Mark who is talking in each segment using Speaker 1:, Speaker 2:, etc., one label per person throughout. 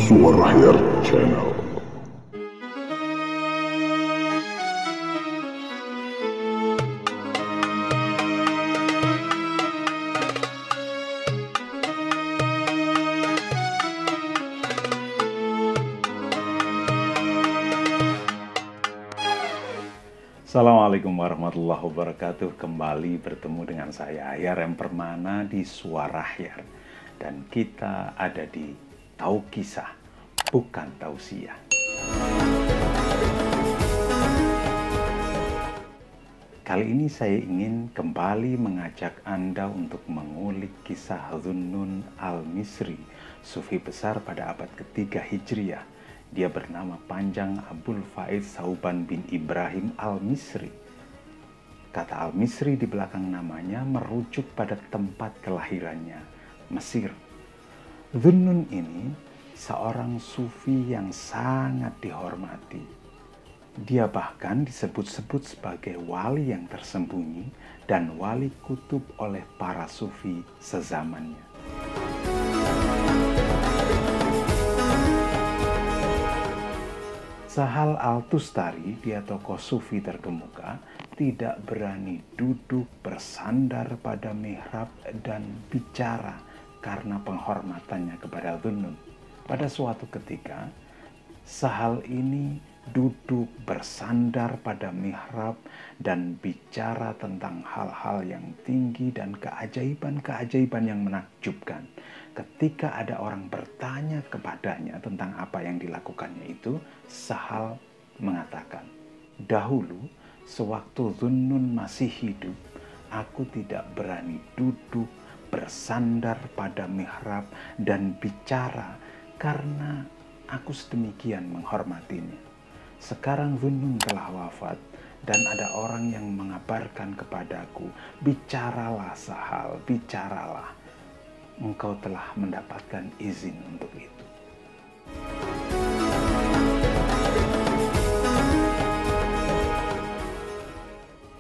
Speaker 1: Suara Hair Channel.
Speaker 2: Assalamualaikum warahmatullahi wabarakatuh. Kembali bertemu dengan saya Hayar M. Permana di Suara Hair. Dan kita ada di Tahu Kisah, bukan Tausiah. Kali ini saya ingin kembali mengajak Anda untuk mengulik kisah Dhunnun al-Misri, sufi besar pada abad ketiga Hijriah. Dia bernama panjang Abul Faid Sauban bin Ibrahim al-Misri. Kata al-Misri di belakang namanya merujuk pada tempat kelahirannya, Mesir. Dhunnun ini seorang sufi yang sangat dihormati. Dia bahkan disebut-sebut sebagai wali yang tersembunyi dan wali kutub oleh para sufi sezamannya. Sahal al-Tustari, dia tokoh sufi terkemuka, tidak berani duduk bersandar pada mihrab dan bicara karena penghormatannya kepada Dhunnun. Pada suatu ketika, Sahal ini duduk bersandar pada mihrab dan bicara tentang hal-hal yang tinggi dan keajaiban-keajaiban yang menakjubkan. Ketika ada orang bertanya kepadanya tentang apa yang dilakukannya itu, Sahal mengatakan, "Dahulu, sewaktu Dhunnun masih hidup, aku tidak berani duduk bersandar pada mihrab dan bicara karena aku sedemikian menghormatinya. Sekarang Dhunnun telah wafat dan ada orang yang mengabarkan kepadaku, bicaralah Sahal, bicaralah. Engkau telah mendapatkan izin untuk itu."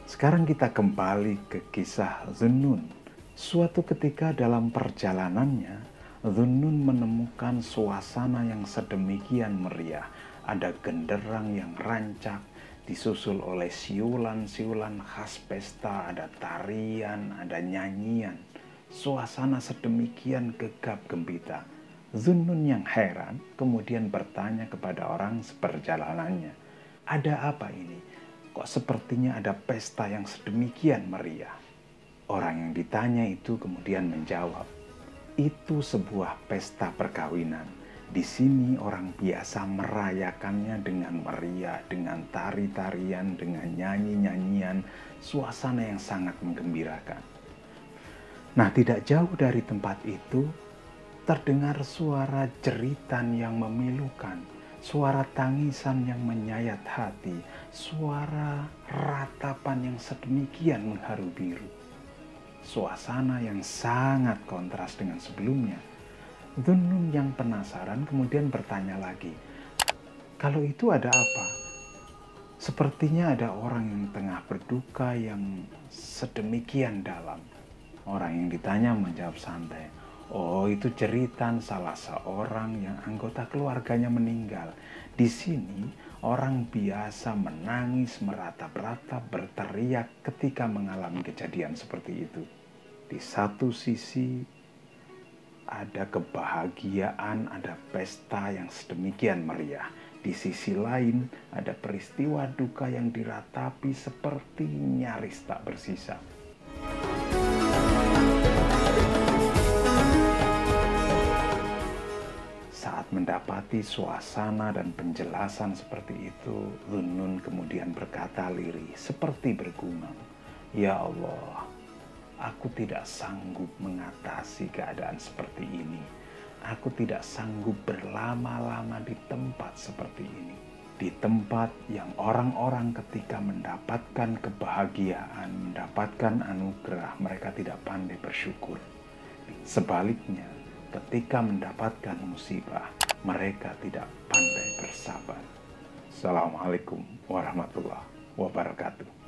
Speaker 2: Sekarang kita kembali ke kisah Dhunnun. Suatu ketika dalam perjalanannya, Dhunnun menemukan suasana yang sedemikian meriah. Ada genderang yang rancak, disusul oleh siulan-siulan khas pesta, ada tarian, ada nyanyian. Suasana sedemikian gegap gempita. Dhunnun yang heran kemudian bertanya kepada orang seperjalanannya, "Ada apa ini? Kok sepertinya ada pesta yang sedemikian meriah?" Orang yang ditanya itu kemudian menjawab, "Itu sebuah pesta perkawinan. Di sini orang biasa merayakannya dengan meriah, dengan tari-tarian, dengan nyanyi-nyanyian, suasana yang sangat menggembirakan." Nah, tidak jauh dari tempat itu, terdengar suara jeritan yang memilukan, suara tangisan yang menyayat hati, suara ratapan yang sedemikian mengharu biru. Suasana yang sangat kontras dengan sebelumnya. Dhunnun yang penasaran kemudian bertanya lagi, "Kalau itu ada apa? Sepertinya ada orang yang tengah berduka yang sedemikian dalam." Orang yang ditanya menjawab santai, "Oh, itu jeritan salah seorang yang anggota keluarganya meninggal. Di sini orang biasa menangis, meratap-ratap, berteriak ketika mengalami kejadian seperti itu." Di satu sisi ada kebahagiaan, ada pesta yang sedemikian meriah. Di sisi lain ada peristiwa duka yang diratapi seperti nyaris tak bersisa. Saat mendapati suasana dan penjelasan seperti itu, Dhunnun kemudian berkata lirih seperti bergumam, "Ya Allah, aku tidak sanggup mengatasi keadaan seperti ini. Aku tidak sanggup berlama-lama di tempat seperti ini. Di tempat yang orang-orang ketika mendapatkan kebahagiaan, mendapatkan anugerah, mereka tidak pandai bersyukur. Sebaliknya, ketika mendapatkan musibah, mereka tidak pandai bersabar." Assalamualaikum warahmatullahi wabarakatuh.